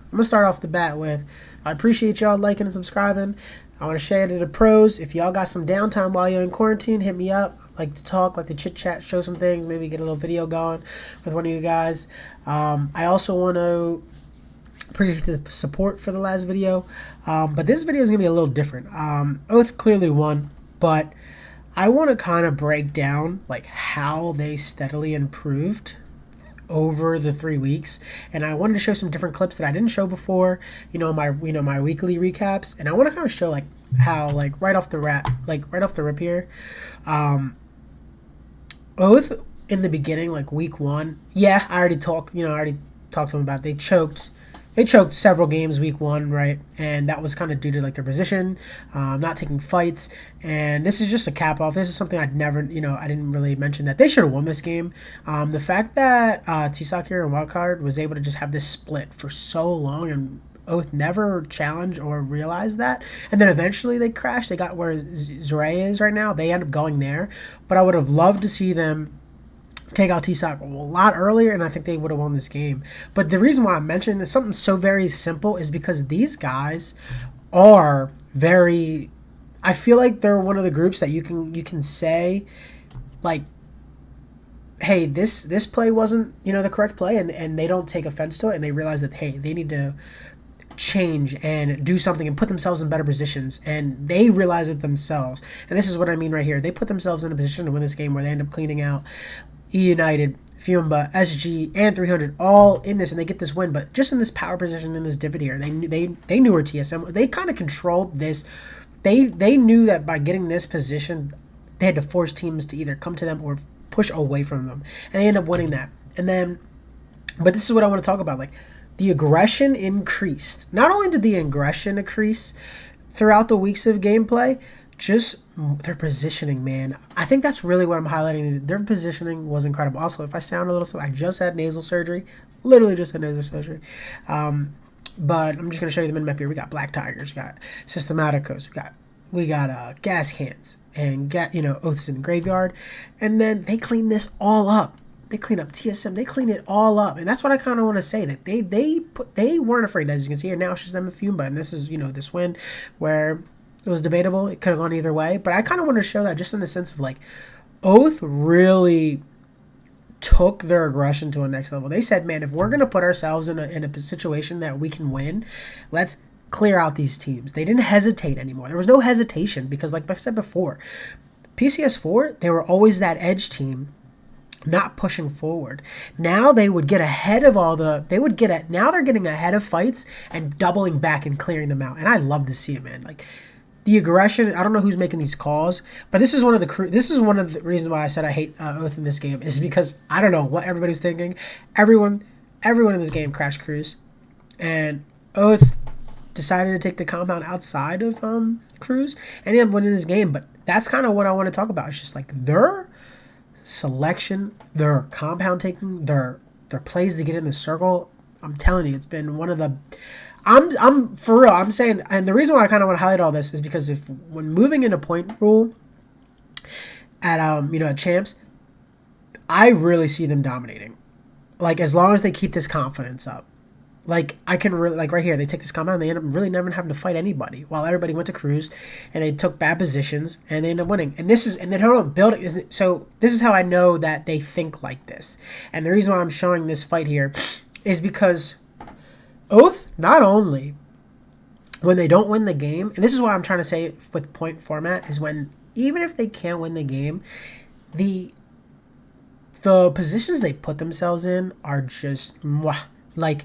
I'm going to start off the bat with, I appreciate y'all liking and subscribing. I want to share it to the pros. If y'all got some downtime while you're in quarantine, hit me up. I like to talk, like to chit chat, show some things, maybe get a little video going with one of you guys. I also want to appreciate the support for the last video, but this video is going to be a little different. Oath clearly won, but I want to kind of break down like how they steadily improved over the 3 weeks, and I wanted to show some different clips that I didn't show before, my weekly recaps, and I want to kind of show like how like right off the rip here, Oath in the beginning, like week 1, yeah, I already talked to them about it. They choked several games week 1, right? And that was kind of due to like their position, not taking fights. And this is just a cap off. This is something I didn't really mention that they should have won this game. The fact that T-Sock here and Wildcard was able to just have this split for so long and Oath never challenged or realized that. And then eventually they crashed. They got where Zray is right now. They end up going there. But I would have loved to see them take out T-Sock a lot earlier, and I think they would have won this game. But the reason why I'm mentioning this, something so very simple, is because these guys are very, I feel like they're one of the groups that you can say, like, hey, this play wasn't, the correct play, and they don't take offense to it, and they realize that, hey, they need to change and do something and put themselves in better positions, and they realize it themselves. And this is what I mean right here. They put themselves in a position to win this game where they end up cleaning out United, Fiumba, SG, and 300 all in this, and they get this win. But just in this power position in this divot here, they knew where TSM. They kind of controlled this. They knew that by getting this position, they had to force teams to either come to them or push away from them, and they end up winning that. And then, but this is what I want to talk about. Like, the aggression increased. Not only did the aggression increase throughout the weeks of gameplay, just their positioning, man. I think that's really what I'm highlighting. Their positioning was incredible. Also, if I sound a little slow, I just had nasal surgery. Literally just had nasal surgery. But I'm just going to show you the minimap here. We got Black Tigers. We got Systematicos. We got gas cans. And Oaths in the Graveyard. And then they clean this all up. They clean up TSM. They clean it all up. And that's what I kind of want to say. That they weren't afraid. As you can see here now, it's just them and Fiumba. And this is, this win where it was debatable. It could have gone either way. But I kind of want to show that just in the sense of like, Oath really took their aggression to a next level. They said, man, if we're going to put ourselves in a situation that we can win, let's clear out these teams. They didn't hesitate anymore. There was no hesitation because, like I've said before, PCS4, they were always that edge team, not pushing forward. Now they would get ahead of now they're getting ahead of fights and doubling back and clearing them out. And I love to see it, man. Like, the aggression, I don't know who's making these calls, but this is one of the reasons why I said I hate Oath in this game, is because I don't know what everybody's thinking. Everyone in this game crashed Cruz, and Oath decided to take the compound outside of Cruz, and he ended up winning this game. But that's kind of what I want to talk about. It's just like their selection, their compound taking, their plays to get in the circle. I'm telling you, it's been one of the. I'm for real. I'm saying, and the reason why I kind of want to highlight all this is because when moving into point rule at at champs, I really see them dominating. Like, as long as they keep this confidence up, like I can really, like right here, they take this compound and they end up really never having to fight anybody while everybody went to cruise and they took bad positions and they end up winning. And then hold on, building. So this is how I know that they think like this. And the reason why I'm showing this fight here is because Oath, not only when they don't win the game, and this is what I'm trying to say with point format, is when even if they can't win the game, the positions they put themselves in are just like,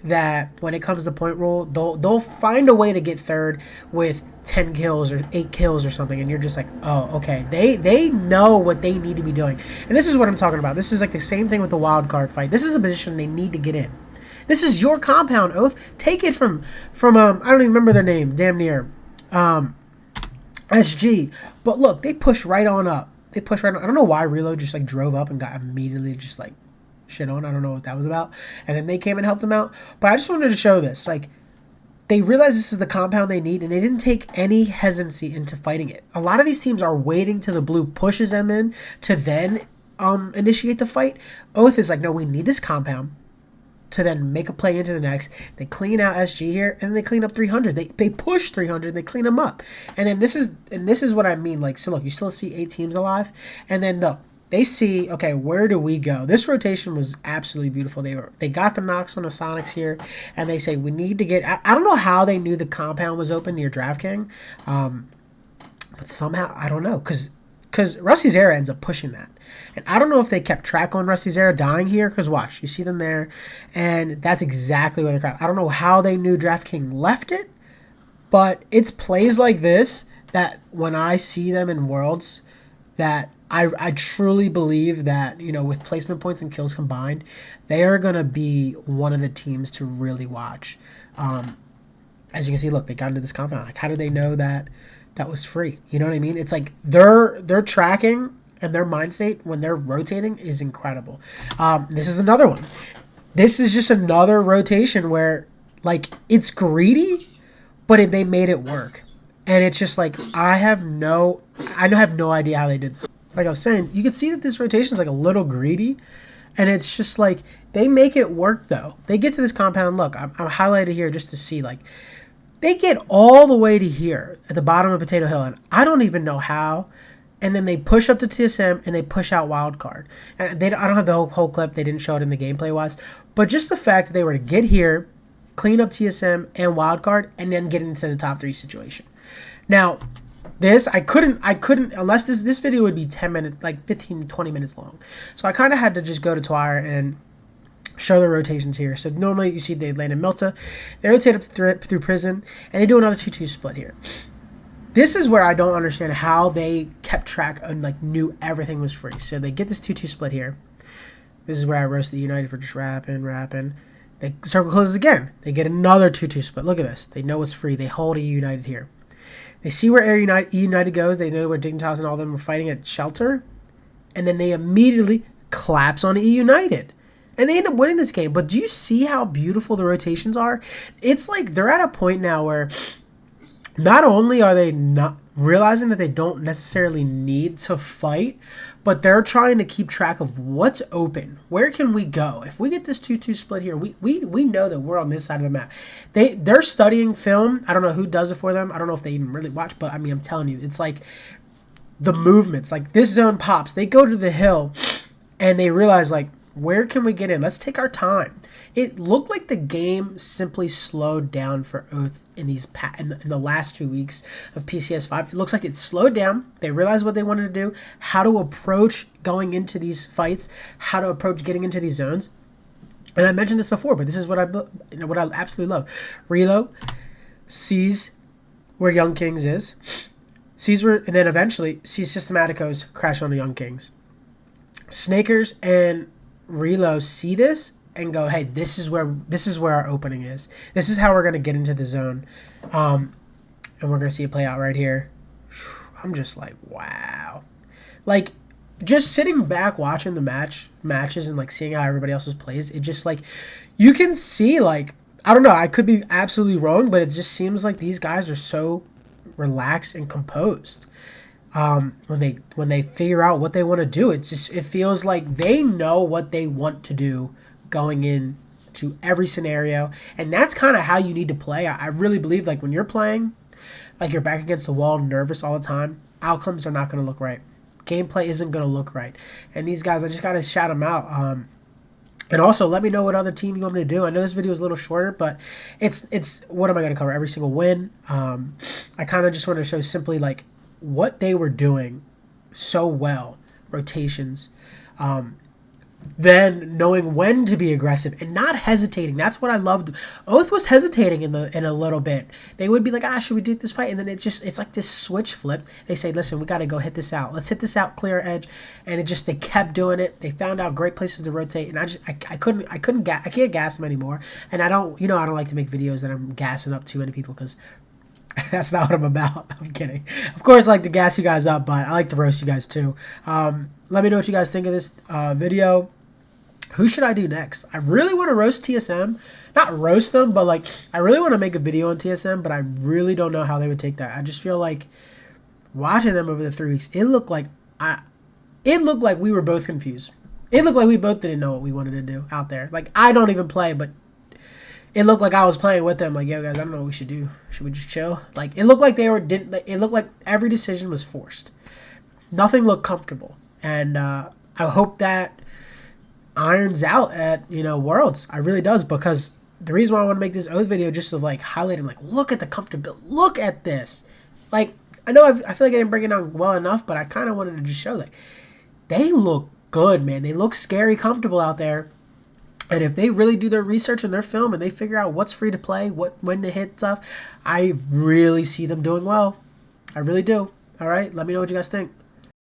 that when it comes to point roll, they'll find a way to get third with 10 kills or 8 kills or something, and you're just like, oh, okay. They know what they need to be doing. And this is what I'm talking about. This is like the same thing with the wild card fight. This is a position they need to get in. This is your compound, Oath. Take it from I don't even remember their name, damn near. SG. But look, they push right on up. I don't know why Reload just like drove up and got immediately just like shit on. I don't know what that was about. And then they came and helped them out. But I just wanted to show this. Like, they realize this is the compound they need, and they didn't take any hesitancy into fighting it. A lot of these teams are waiting till the blue pushes them in to then initiate the fight. Oath is like, no, we need this compound to then make a play into the next. They clean out SG here, and then they clean up 300. They push 300, they clean them up. And then this is what I mean. Like, so look, you still see 8 teams alive, and then look, they see, okay, where do we go? This rotation was absolutely beautiful. They got the knocks on the Sonics here, and they say we need to get. I don't know how they knew the compound was open near DraftKings, but somehow I don't know because Rusty's Era ends up pushing that. And I don't know if they kept track on Rusty's Era dying here, because watch, you see them there, and that's exactly where they're crap. I don't know how they knew DraftKings left it, but it's plays like this that when I see them in Worlds, that I truly believe that, you know, with placement points and kills combined, they are going to be one of the teams to really watch. As you can see, look, they got into this compound. Like, how did they know that that was free? You know what I mean? It's like their tracking and their mind state when they're rotating is incredible. This is another one. This is just another rotation where, like, it's greedy, but they made it work. And it's just like, I have no idea how they did. Like I was saying, you can see that this rotation is like a little greedy, and it's just like they make it work though. They get to this compound. Look, I'm highlighted here just to see, like, they get all the way to here at the bottom of Potato Hill, and I don't even know how. And then they push up to TSM and they push out wild card. And I don't have the whole clip. They didn't show it in the gameplay wise, but just the fact that they were to get here, clean up TSM and wild card, and then get into the top 3 situation. Now, this, I couldn't, unless this video would be 10 minutes, like 15, 20 minutes long. So I kind of had to just go to Twire and show the rotations here. So normally you see they land in Milta, they rotate up through Prison, and they do another 2-2 split here. This is where I don't understand how they kept track and, like, knew everything was free. So they get this 2-2 split here. This is where I roast the United for just rapping. They circle closes again. They get another 2-2 split. Look at this. They know it's free. They hold a United here. They see where E United goes. They know where Dignitas and all of them were fighting at Shelter. And then they immediately collapse on E United. And they end up winning this game. But do you see how beautiful the rotations are? It's like they're at a point now where not only are they not realizing that they don't necessarily need to fight, but they're trying to keep track of what's open. Where can we go? If we get this 2-2 split here, we know that we're on this side of the map. They're studying film. I don't know who does it for them. I don't know if they even really watch, but I mean, I'm telling you, it's like the movements. Like, this zone pops. They go to the hill, and they realize, like, where can we get in? Let's take our time. It looked like the game simply slowed down for Oath in the last 2 weeks of PCS 5. It looks like it slowed down. They realized what they wanted to do, how to approach going into these fights, how to approach getting into these zones. And I mentioned this before, but this is what I absolutely love. Relo sees where Young Kings is, and then eventually sees Systematicos crash on the Young Kings. Snakers and Relo see this and go, hey, this is where our opening is. This is how we're going to get into the zone. And we're going to see it play out right here. I'm just like, wow. Like, just sitting back watching the matches and, like, seeing how everybody else's plays, it just, like, you can see, like, I don't know, I could be absolutely wrong, but it just seems like these guys are so relaxed and composed. When they figure out what they want to do, it feels like they know what they want to do going in to every scenario, and that's kind of how you need to play. I really believe, like, when you're playing, like, you're back against the wall, nervous all the time, outcomes are not going to look right. Gameplay isn't going to look right. And these guys, I just got to shout them out. And also, let me know what other team you want me to do. I know this video is a little shorter, but it's what am I going to cover? Every single win. I kind of just want to show simply, like, what they were doing so well, rotations, then knowing when to be aggressive and not hesitating. That's what I loved. Oath was hesitating in a little bit. They would be like, should we do this fight? And then it's like this switch flipped. They say, listen, we got to go hit this out. Let's hit this out, clear edge. And they kept doing it. They found out great places to rotate. And I can't gas them anymore. And I don't like to make videos that I'm gassing up too many people, because that's not what I'm about. I'm kidding. Of course, I like to gas you guys up, but I like to roast you guys too. Let me know what you guys think of this video. Who should I do next? I really want to roast TSM. Not roast them, but, like, I really want to make a video on TSM, but I really don't know how they would take that. I just feel like watching them over the 3 weeks, it looked like we were both confused. It looked like we both didn't know what we wanted to do out there. Like, I don't even play, but it looked like I was playing with them. Like, yo, guys, I don't know what we should do. Should we just chill? Like, it looked like they were didn't. It looked like every decision was forced. Nothing looked comfortable, and I hope that irons out at Worlds. I really does, because the reason why I want to make this Oath video just to like highlight and like look at the comfortability. Look at this. Like, I know I feel like I didn't break it down well enough, but I kind of wanted to just show like they look good, man. They look scary comfortable out there. And if they really do their research and their film and they figure out what's free to play, when to hit stuff, I really see them doing well. I really do. All right, let me know what you guys think.